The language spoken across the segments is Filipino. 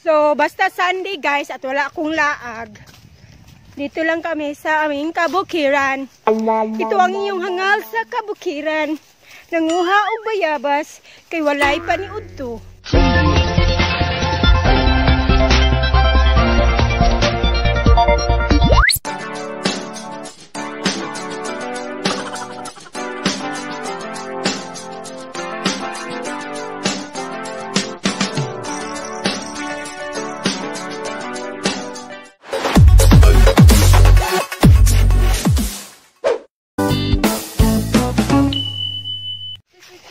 So, basta Sunday guys at wala akong laag. Dito lang kami sa aming kabukiran. Ito ang inyong hangal sa kabukiran. Nanguha og bayabas kay walay pa ni udto.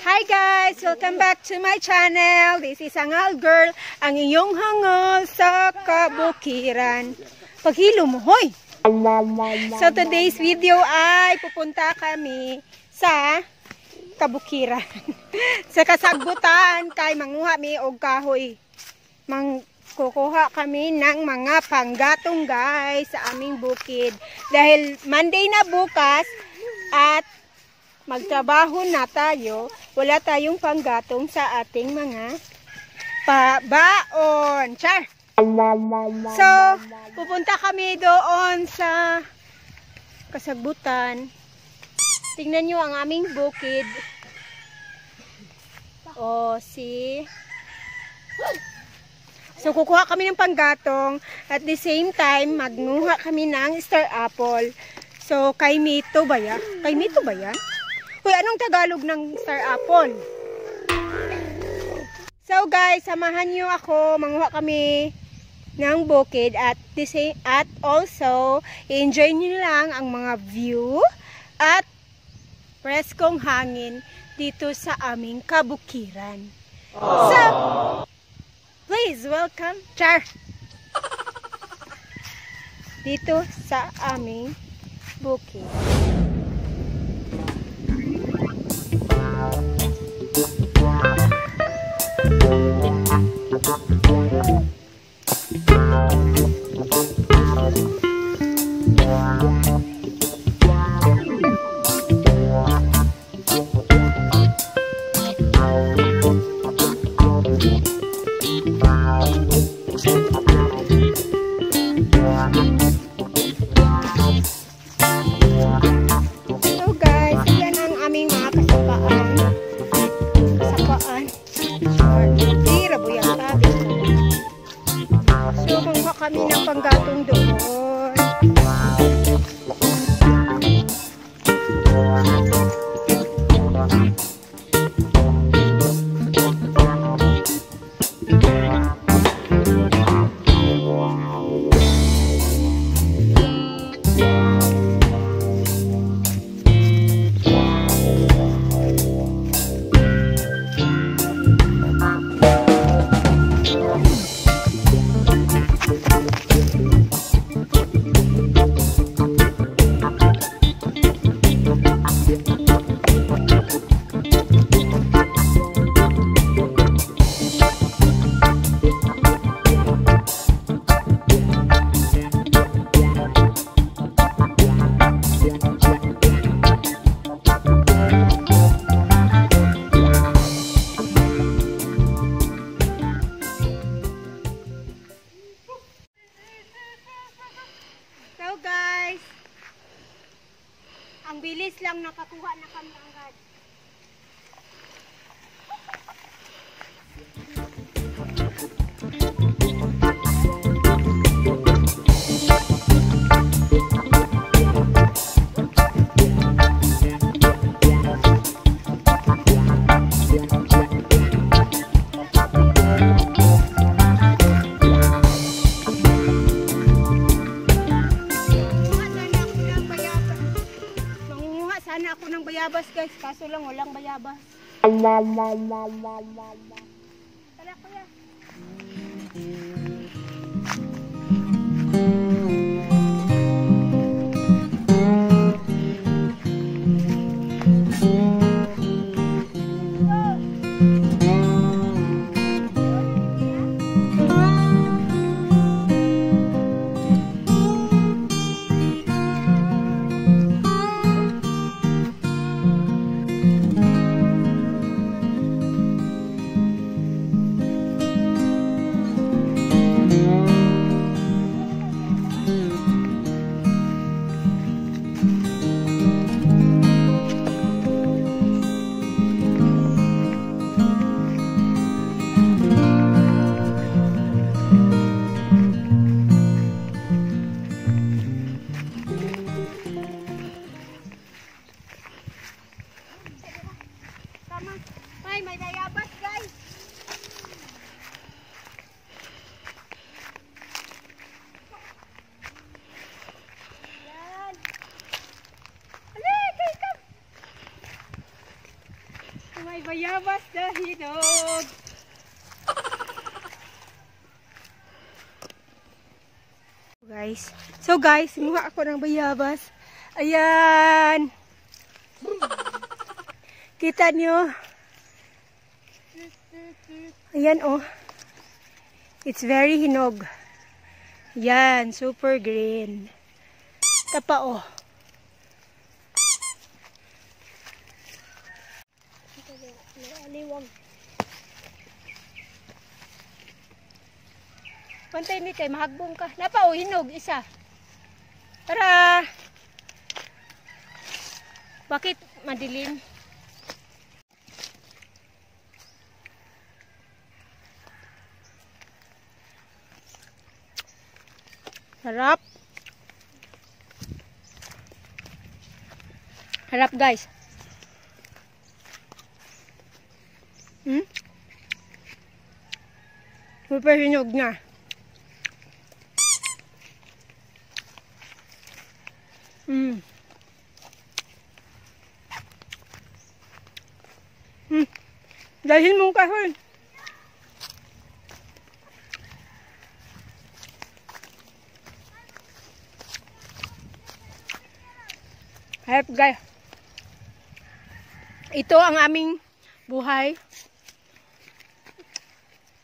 Hi guys! Welcome back to my channel. This is Hangal Girl, ang iyong hangal sa kabukiran. Paghilo mo, hoy! So today's video ay pupunta kami sa kabukiran. Sa kasagbutan kay manguha mi og kahoy. Kukuha kami ng mga panggatong guys sa aming bukid. Dahil Monday na bukas at magtrabaho na tayo, wala tayong panggatong sa ating mga pabaon. Char! So, pupunta kami doon sa kasagbutan. Tingnan nyo ang aming bukid. O, see? So, kukuha kami ng panggatong. At the same time, magnuha kami ng star apple. So, kay Mito ba yan? Kay Mito ba yan? Uy, anong Tagalog ng star apple? So guys, samahan nyo ako. Manguha kami ng bukid at also enjoy nyo lang ang mga view at preskong hangin dito sa aming kabukiran. So, please welcome Char dito sa aming bukid. Kami ng panggatong doon. Ang bilis lang nakakuha na kami agad. Sana ako ng bayabas guys, kaso lang walang bayabas. Tala kuya. bayabas na hinog. Guys, kumuha ako ng bayabas. Ayan. Kita nyo? Ayan oh. It's very hinog. Yan, super green. Tapa oh. Pantay ni kay mahagbong ka. Napa oh, hinog isa. Tara. Bakit madilim? Harap. Harap guys. Super hinog na. Dalhin mong kahoy. Harap guys. Ito ang aming buhay.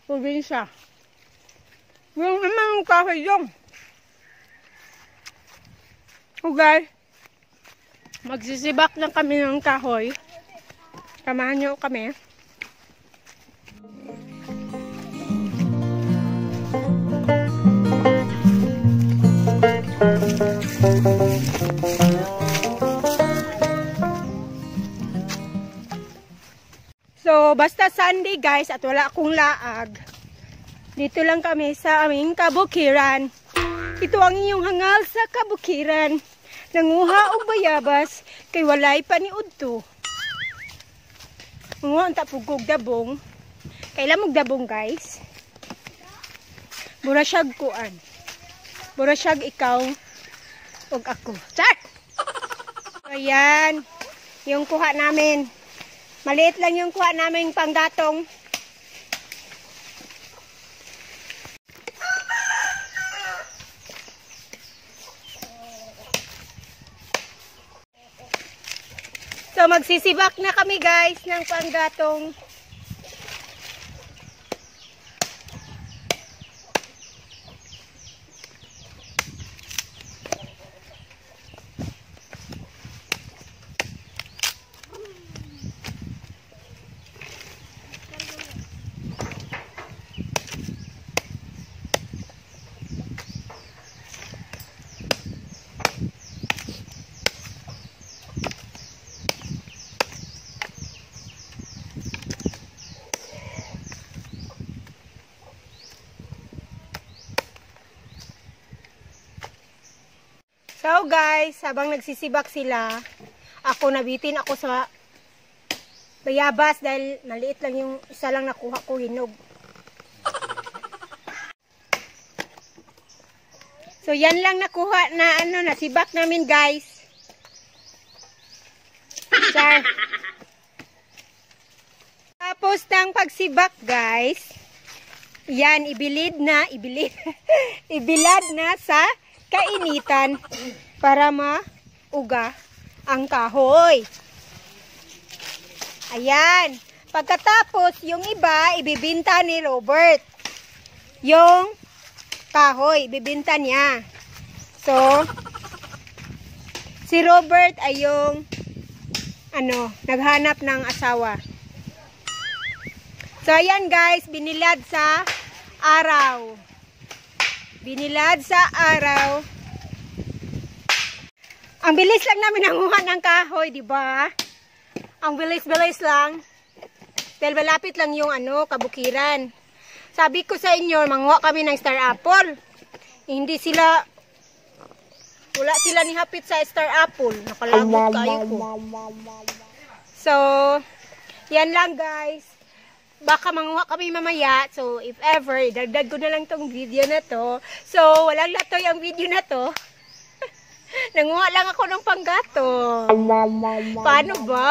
Probinsya. Yung amang kahoy yung. So guys, magsisibak lang kami ng kahoy. Samahan nyo kami. So, basta Sunday guys at wala akong laag. Dito lang kami sa aming kabukiran. Ito ang inyong hangal sa kabukiran. Nanguha og bayabas kay walay pa ni udto. Nanguha ang tapugog dabong. Kailan mong dabong guys? Burasyag kuan. Burasyag ikaw og ako. Char! Ayan. Yung kuha namin. Maliit lang yung kuha namin panggatong. So magsisibak na kami guys ng panggatong. So guys, habang nagsisibak sila, ako nabitin ako sa bayabas dahil maliit lang yung isa lang nakuha ko hinog. So yan lang nakuha na nasibak namin guys. Char. Tapos ng pagsibak guys, yan ibilad na sa kainitan para mauga ang kahoy. Ayan. Pagkatapos, yung iba, ibibinta ni Robert. Yung kahoy, ibibinta niya. So, si Robert ay yung naghanap ng asawa. So, ayan guys, binilad sa araw. Binilad sa araw. Ang bilis lang namin nanguha ng kahoy, di ba? Ang bilis-bilis lang. Dahil malapit lang yung kabukiran. Sabi ko sa inyo, manguha kami ng star apple. Hindi sila, wala sila nihapit sa star apple. Nakalabot kayo ko. So, yan lang guys. Baka manguha kami mamaya. So, if ever, dagdag ko na lang tong video na to. So, walang latoy ang video na to. Nanguha lang ako ng panggato. Paano ba?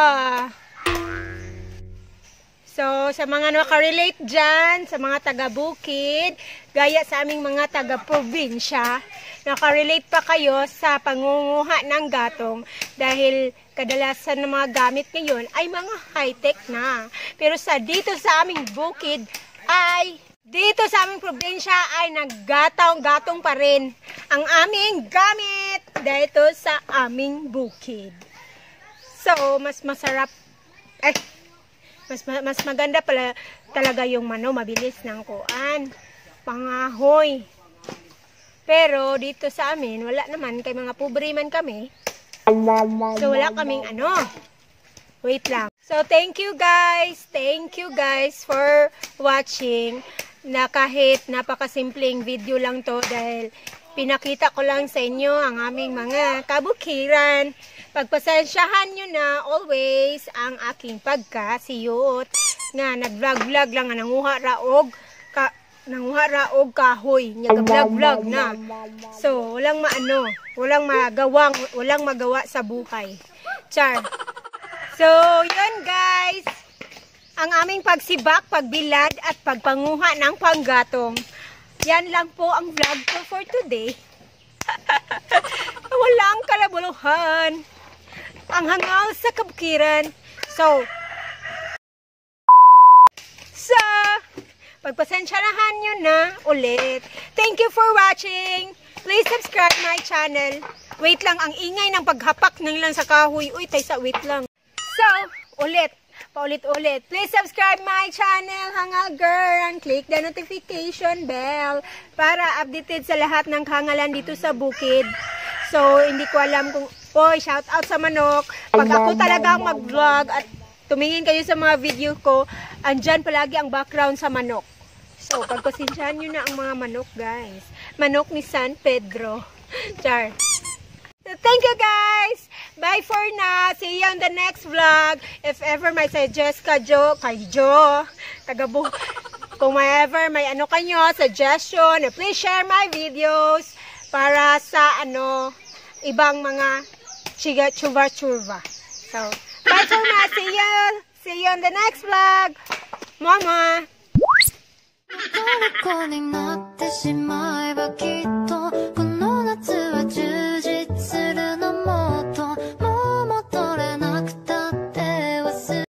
So, sa mga nakarelate dyan, sa mga taga-bukid, gaya sa aming mga taga-probinsya, nakarelate pa kayo sa pangunguha ng gatong dahil kadalasan ng mga gamit ngayon ay mga high-tech na. Pero dito sa aming bukid dito sa aming probinsya ay naggatong-gatong pa rin ang aming gamit dito sa aming bukid. So, mas masarap, mas maganda pala talaga yung mabilis ng kuan, pangahoy. Pero dito sa amin, wala naman, kay mga pobre man kami. So, wala kaming wait lang. So, thank you guys for watching. Na kahit napakasimpleng video lang to dahil pinakita ko lang sa inyo ang aming mga kabukiran. Pagpasensyahan nyo na always ang aking pagkasiyot nga nag-vlog lang nga nanguha raog kahoy nya vlog na. So walang magawa sa buhay. Char. So yun guys, ang aming pagsibak, pagbilad at pagpanguha ng panggatong. Yan lang po ang vlog ko for today. Walang kalabuluhan. Ang hangaw sa kabukiran. So, pagpasensyahan nyo na ulit. Thank you for watching. Please subscribe my channel. Wait lang, ang ingay ng paghapak ng lang sa kahoy. Uy, wait lang. So, paulit-ulit. Please subscribe my channel, Hangal Girl, and click the notification bell para updated sa lahat ng hangalan dito sa bukid. So, hindi ko alam kung, shout out sa manok. Pag ako talagang mag-vlog at tumingin kayo sa mga video ko, andyan palagi ang background sa manok. So, pagpasensyahan nyo na ang mga manok, guys. Manok ni San Pedro. Char. Thank you guys! Bye for now! See you on the next vlog. If ever may suggest kung may ano kanyo, suggestion, please share my videos para sa ibang mga churva. So, bye for now! See you on the next vlog! Mama!